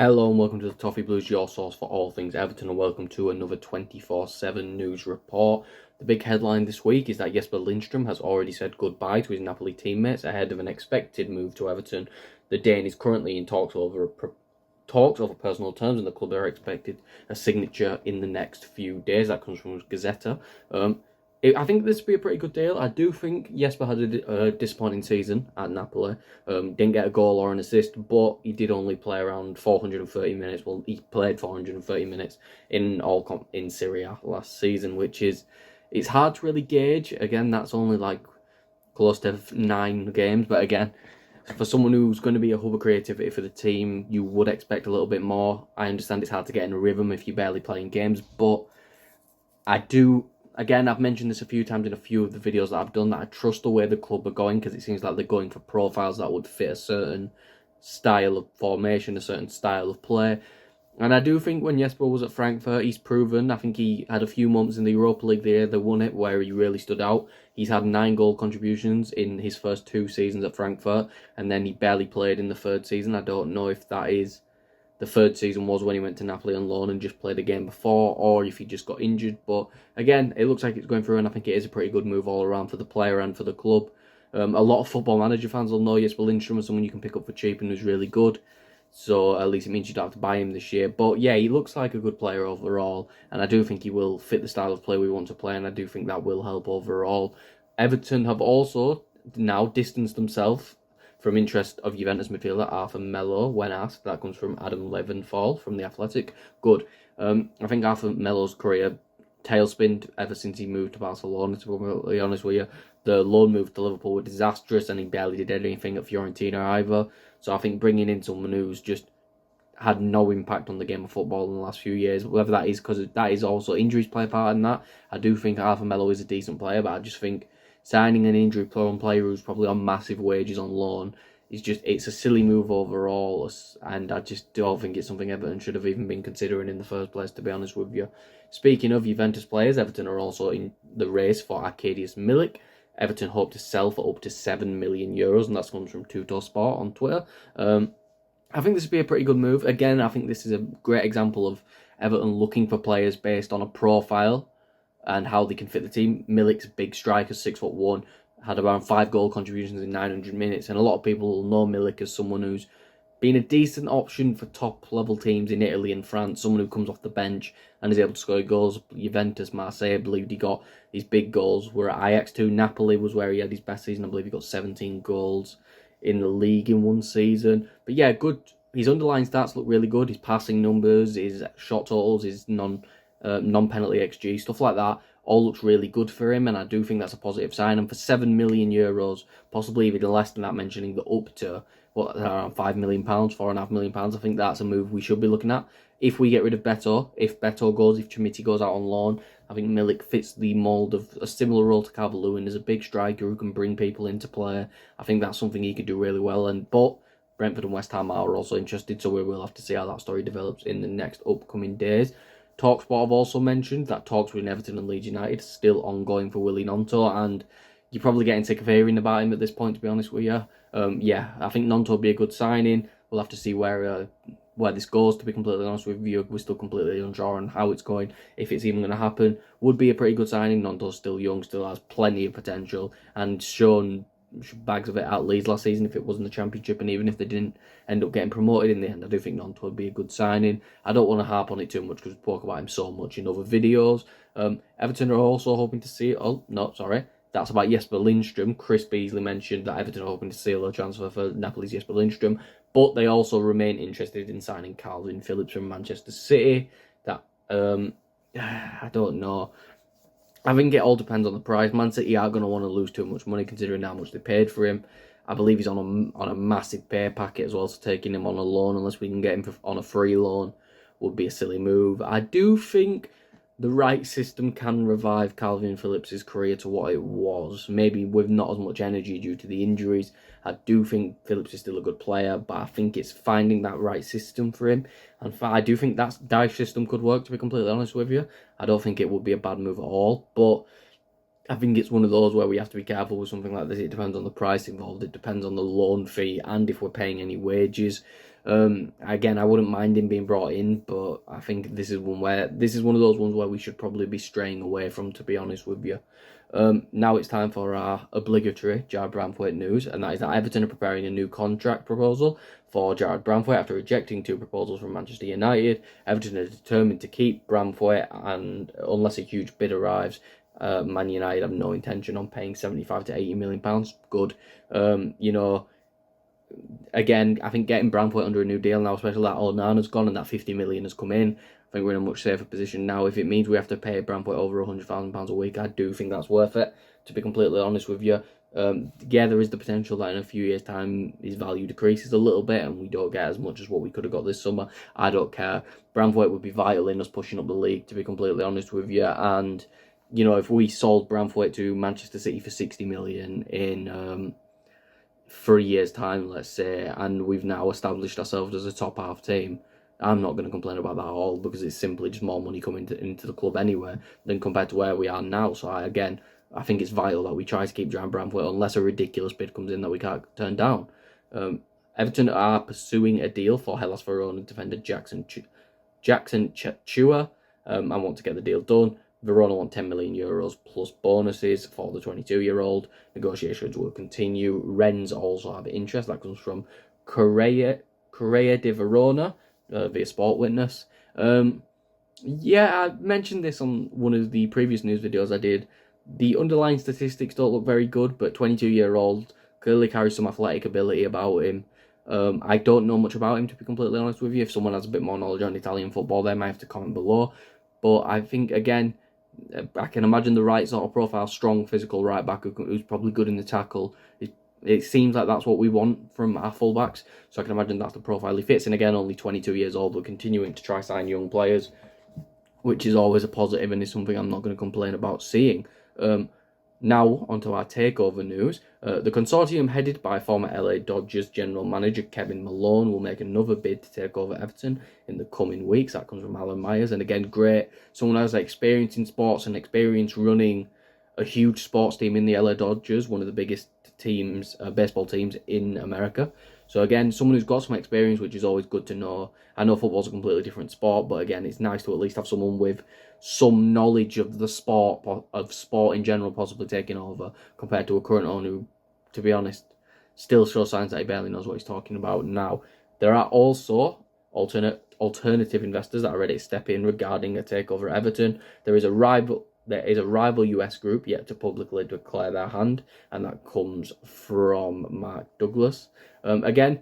Hello and welcome to the Toffee Blues, your source for all things Everton, and welcome to another 24/7 news report. The big headline this week is that Jesper Lindstrom has already said goodbye to his Napoli teammates ahead of an expected move to Everton. The Dane is currently in talks over personal terms, and the club are expected a signature in the next few days. That comes from Gazzetta. I think this would be a pretty good deal. I do think Jesper had a disappointing season at Napoli. Didn't get a goal or an assist, but he did only play around 430 minutes. Well, he played 430 minutes in Serie A last season, which is, it's hard to really gauge. Again, that's only like close to 9 games, but again, for someone who's going to be a hub of creativity for the team, you would expect a little bit more. I understand it's hard to get in a rhythm if you're barely playing games, but I do. Again, I've mentioned this a few times in a few of the videos that I've done, that I trust the way the club are going, because it seems like they're going for profiles that would fit a certain style of formation, a certain style of play. And I do think when Jesper was at Frankfurt, he's proven. I think he had a few months in the Europa League the year they won it, where he really stood out. He's had 9 goal contributions in his first 2 seasons at Frankfurt, and then he barely played in the 3rd season. I don't know if that is, the 3rd season was when he went to Napoli on loan and just played a game before, or if he just got injured. But again, it looks like it's going through, and I think it is a pretty good move all around for the player and for the club. A lot of Football Manager fans will know Jesper Lindstrom as someone you can pick up for cheap and who's really good. So at least it means you don't have to buy him this year. But yeah, he looks like a good player overall, and I do think he will fit the style of play we want to play, and I do think that will help overall. Everton have also now distanced themselves from interest of Juventus midfielder Arthur Melo when asked. That comes from Adam Leventhal from The Athletic. Good. I think Arthur Melo's career tailspinned ever since he moved to Barcelona, to be completely honest with you. The loan move to Liverpool was disastrous, and he barely did anything at Fiorentina either. So I think bringing in someone who's just had no impact on the game of football in the last few years, whether that is because that is also injuries play a part in that. I do think Arthur Melo is a decent player, but I just think signing an injury-prone player who's probably on massive wages on loan is just, it's a silly move overall, and I just don't think it's something Everton should have even been considering in the first place, to be honest with you. Speaking of Juventus players, Everton are also in the race for Arkadiusz Milik. Everton hope to sell for up to €7 million, and that comes from Tuttosport on Twitter. I think this would be a pretty good move. Again, I think this is a great example of Everton looking for players based on a profile and how they can fit the team. Milik's big striker, 6'1", had around 5 goal contributions in 900 minutes, and a lot of people will know Milik as someone who's been a decent option for top-level teams in Italy and France, someone who comes off the bench and is able to score goals. Juventus, Marseille, I believe he got these big goals. Were at Ajax too. Napoli was where he had his best season. I believe he got 17 goals in the league in one season. But yeah, good. His underlying stats look really good. His passing numbers, his shot totals, his non-penalty XG, stuff like that, all looks really good for him, and I do think that's a positive sign. And for €7 million, possibly even less than that, mentioning the up to around £5 million, £4.5 million, I think that's a move we should be looking at. If we get rid of Beto, if Chimiti goes out on loan, I think Milik fits the mould of a similar role to Calvert-Lewin as a big striker who can bring people into play. I think that's something he could do really well. But Brentford and West Ham are also interested, so we will have to see how that story develops in the next upcoming days. TalkSport have also mentioned that talks between Everton and Leeds United are still ongoing for Willy Gnonto, and you're probably getting sick of hearing about him at this point, to be honest with you. Yeah, I think Gnonto will be a good signing. We'll have to see where this goes, to be completely honest with you. We're still completely unsure on how it's going, if it's even going to happen. Would be a pretty good signing. Gnonto's still young, still has plenty of potential, and shown bags of it at Leeds last season if it wasn't the Championship, and even if they didn't end up getting promoted in the end, I do think Gnonto would be a good signing. I don't want to harp on it too much because we spoke about him so much in other videos. Everton are also hoping to see, that's about Jesper Lindstrom. Chris Beasley mentioned that Everton are hoping to seal a transfer for Napoli's Jesper Lindstrom, but they also remain interested in signing Calvin Phillips from Manchester City. That I don't know. I think it all depends on the price. Man City are going to want to lose too much money considering how much they paid for him. I believe he's on a massive pay packet as well, so taking him on a loan, unless we can get him on a free loan, would be a silly move. I do think the right system can revive Calvin Phillips' career to what it was, maybe with not as much energy due to the injuries. I do think Phillips is still a good player, but I think it's finding that right system for him. And I do think that Dyche system could work, to be completely honest with you. I don't think it would be a bad move at all, but I think it's one of those where we have to be careful with something like this. It depends on the price involved, it depends on the loan fee, and if we're paying any wages. Again, I wouldn't mind him being brought in, but I think this is one of those ones where we should probably be straying away from, to be honest with you. Now it's time for our obligatory Jared Branthwaite news, and that is that Everton are preparing a new contract proposal for Jared Branthwaite after rejecting 2 proposals from Manchester United. Everton are determined to keep Branthwaite, and unless a huge bid arrives, Man United have no intention on paying 75 to 80 million pounds. Good. Again, I think getting Branthwaite under a new deal now, especially that Onana's gone and that 50 million has come in, I think we're in a much safer position now. If it means we have to pay Branthwaite over £100,000 a week, I do think that's worth it, to be completely honest with you. Yeah, there is the potential that in a few years' time his value decreases a little bit and we don't get as much as what we could have got this summer. I don't care. Branthwaite would be vital in us pushing up the league, to be completely honest with you. And, if we sold Branthwaite to Manchester City for 60 million in 3 years' time, let's say, and we've now established ourselves as a top half team, I'm not going to complain about that at all, because it's simply just more money coming into the club anyway than compared to where we are now. So I think it's vital that we try to keep Jared Branthwaite unless a ridiculous bid comes in that we can't turn down. Everton are pursuing a deal for Hellas Verona defender Jackson Chua, and want to get the deal done. Verona want €10 million plus bonuses for the 22-year-old. Negotiations will continue. Rennes also have interest. That comes from Correa de Verona via Sport Witness. Yeah, I mentioned this on one of the previous news videos I did. The underlying statistics don't look very good, but 22-year-old clearly carries some athletic ability about him. I don't know much about him, to be completely honest with you. If someone has a bit more knowledge on Italian football, they might have to comment below. But I think, again, I can imagine the right sort of profile, strong physical right back who's probably good in the tackle. It seems like that's what we want from our fullbacks, so I can imagine that's the profile he fits. And again, only 22 years old, we're continuing to try sign young players, which is always a positive and is something I'm not going to complain about seeing. Now, onto our takeover news. The consortium headed by former LA Dodgers general manager Kevin Malone will make another bid to take over Everton in the coming weeks. That comes from Alan Myers. And again, great. Someone who has experience in sports and experience running a huge sports team in the LA Dodgers, one of the biggest teams, baseball teams in America. So again, someone who's got some experience, which is always good to know. I know football's a completely different sport, but again, it's nice to at least have someone with some knowledge of the sport in general possibly taking over, compared to a current owner who, to be honest, still shows signs that he barely knows what he's talking about. Now, there are also alternative investors that are ready to step in regarding a takeover at Everton. There is a rival US group yet to publicly declare their hand, and that comes from Mark Douglas. Again,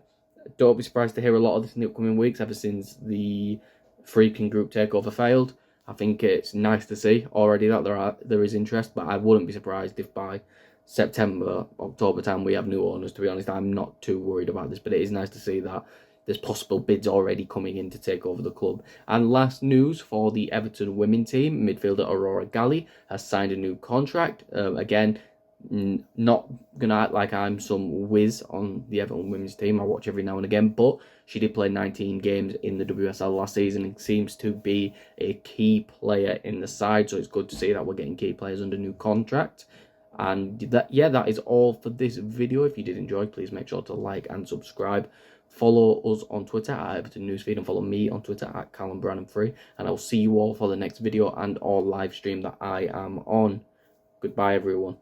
don't be surprised to hear a lot of this in the upcoming weeks, ever since the Freaking Group takeover failed. I think it's nice to see already that there is interest, but I wouldn't be surprised if by September, October time we have new owners. To be honest, I'm not too worried about this, but it is nice to see that there's possible bids already coming in to take over the club. And last news for the Everton women team, midfielder Aurora Galli has signed a new contract. Again, not gonna act like I'm some whiz on the Everton women's team. I watch every now and again, but she did play 19 games in the WSL last season and seems to be a key player in the side. So it's good to see that we're getting key players under new contract. And that is all for this video. If you did enjoy, please make sure to like and subscribe. Follow us on Twitter at Everton Newsfeed and follow me on Twitter at Callum 3. And I'll see you all for the next video and or live stream that I am on. Goodbye, everyone.